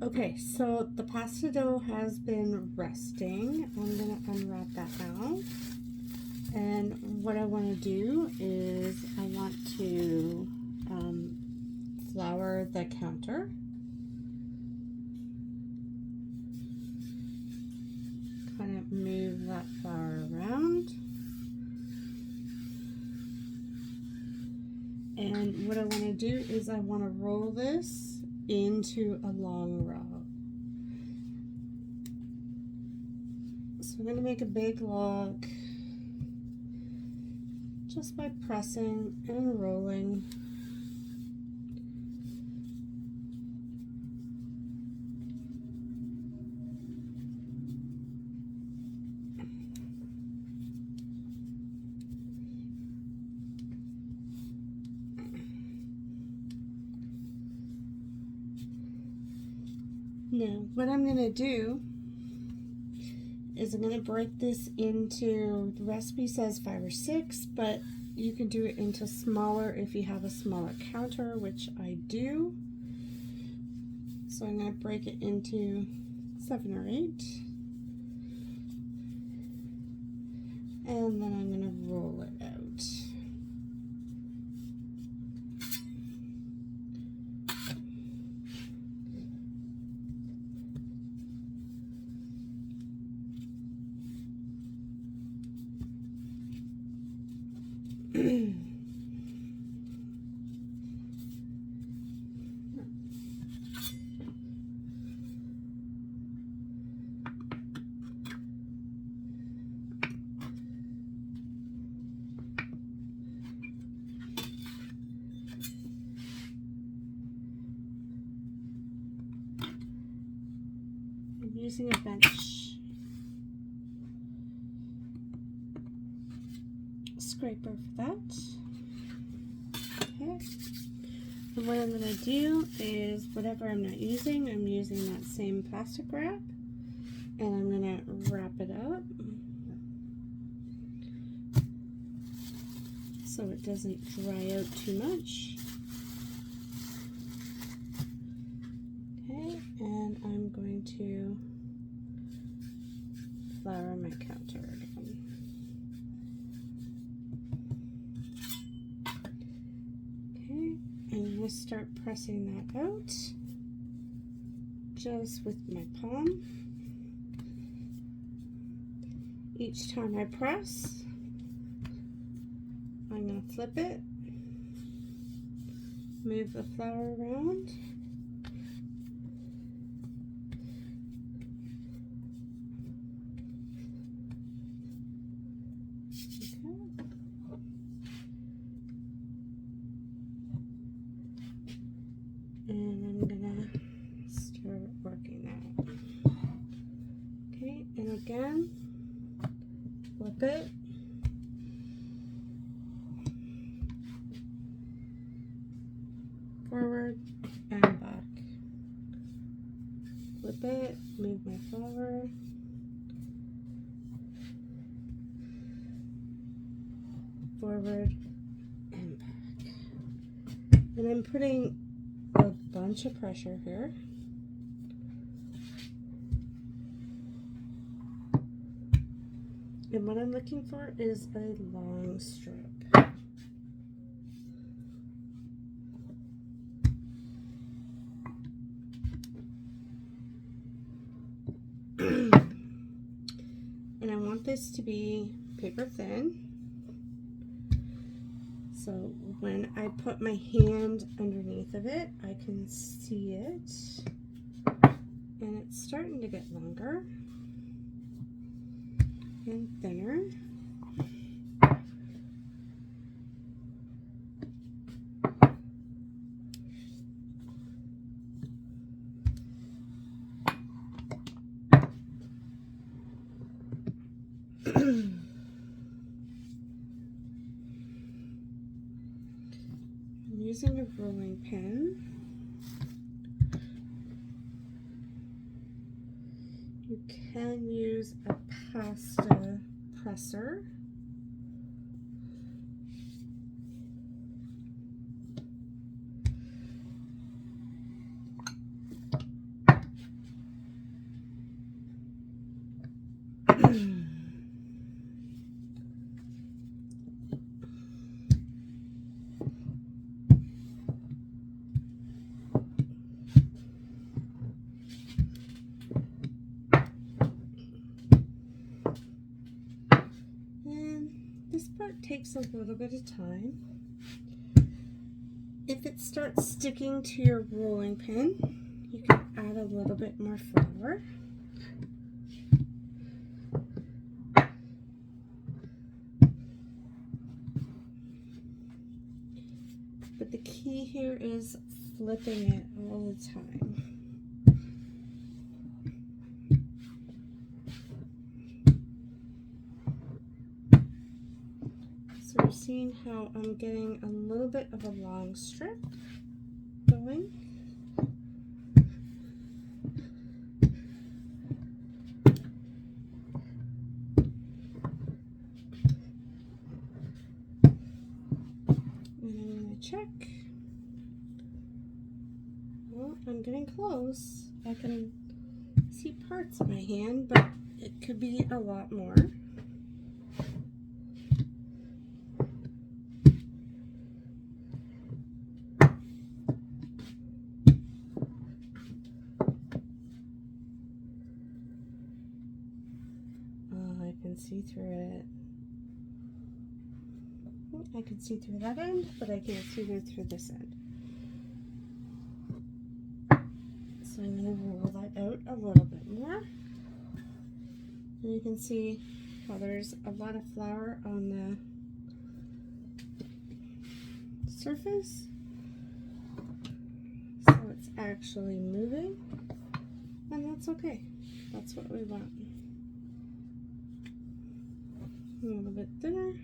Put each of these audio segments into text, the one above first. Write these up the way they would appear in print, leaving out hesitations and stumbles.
Okay, so the pasta dough has been resting. I'm gonna unwrap that now. And what I want to do is I want to flour the counter. Kind of move that flour around. And what I want to do is I want to roll this into a long row. So I'm going to make a big log just by pressing and rolling. Now, what I'm going to do is I'm going to break this into, the recipe says 5 or 6, but you can do it into smaller if you have a smaller counter, which I do. So I'm going to break it into 7 or 8. And then I'm going to roll it out. I'm using a bench scraper for that. Okay. And what I'm going to do is whatever I'm not using, I'm using that same plastic wrap, and I'm going to wrap it up so it doesn't dry out too much. Okay, and I'm going to flour my counter again. Okay, I'm going to start pressing that out just with my palm. Each time I press, I'm going to flip it, move the flour around. And I'm gonna start working that. Okay, and again, flip it. Forward and back. Flip it, move my flour. Forward and back. And I'm putting a bunch of pressure here. And what I'm looking for is a long strip. And I want this to be paper thin. So when I put my hand underneath of it, I can see it. And it's starting to get longer and thinner. I'm using a rolling pin. You can use a pasta presser. takes a little bit of time. If it starts sticking to your rolling pin, you can add a little bit more flour. But the key here is flipping it all the time. So you're seeing how I'm getting a little bit of a long strip going. And I'm going to check. Well, I'm getting close. I can see parts of my hand, but it could be a lot more. I can see through it. I can see through that end, but I can't see through this end. So I'm going to roll that out a little bit more. And you can see how there's a lot of flour on the surface. So it's actually moving, and that's okay. That's what we want. A little bit thinner.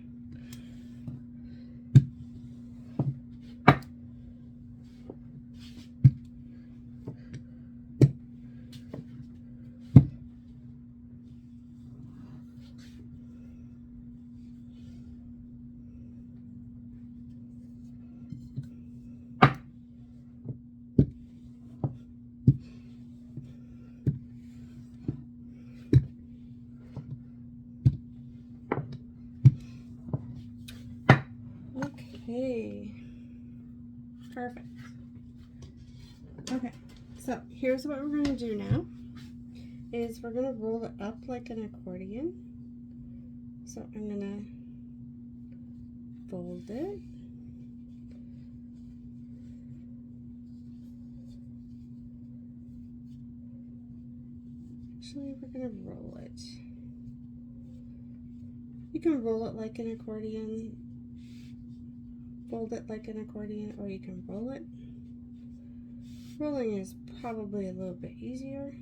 Okay, perfect. Okay, so here's what we're going to do now, is we're going to roll it up like an accordion. So I'm going to fold it. Actually, we're going to roll it. You can roll it like an accordion, fold it like an accordion, or you can roll it. Rolling is probably a little bit easier.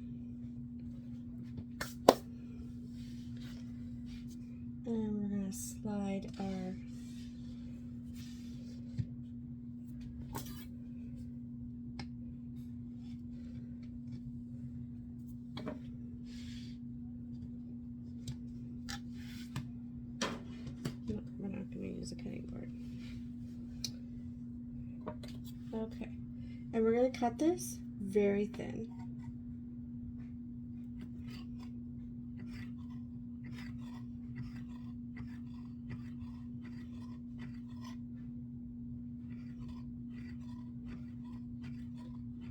And we're going to slide our no, we're not going to use a cutting board. Okay, and we're going to cut this very thin.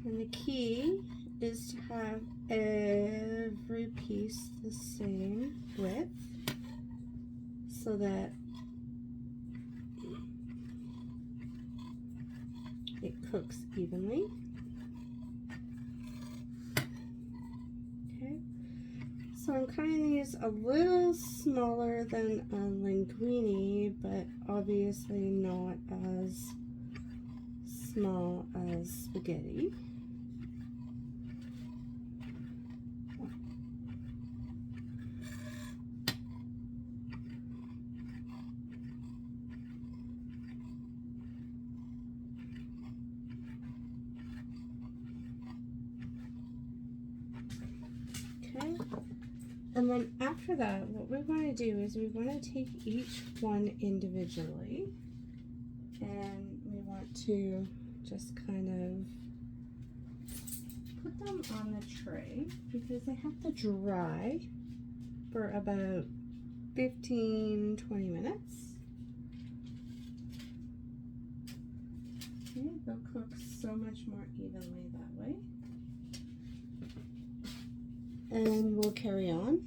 And the key is to have every piece the same width so that it cooks evenly. Okay, so I'm cutting these a little smaller than a linguine, but obviously not as small as spaghetti. Okay, and then after that, what we want to do is we want to take each one individually, and we want to just kind of put them on the tray because they have to dry for about 15-20 minutes. Okay, they'll cook so much more evenly that way. And we'll carry on.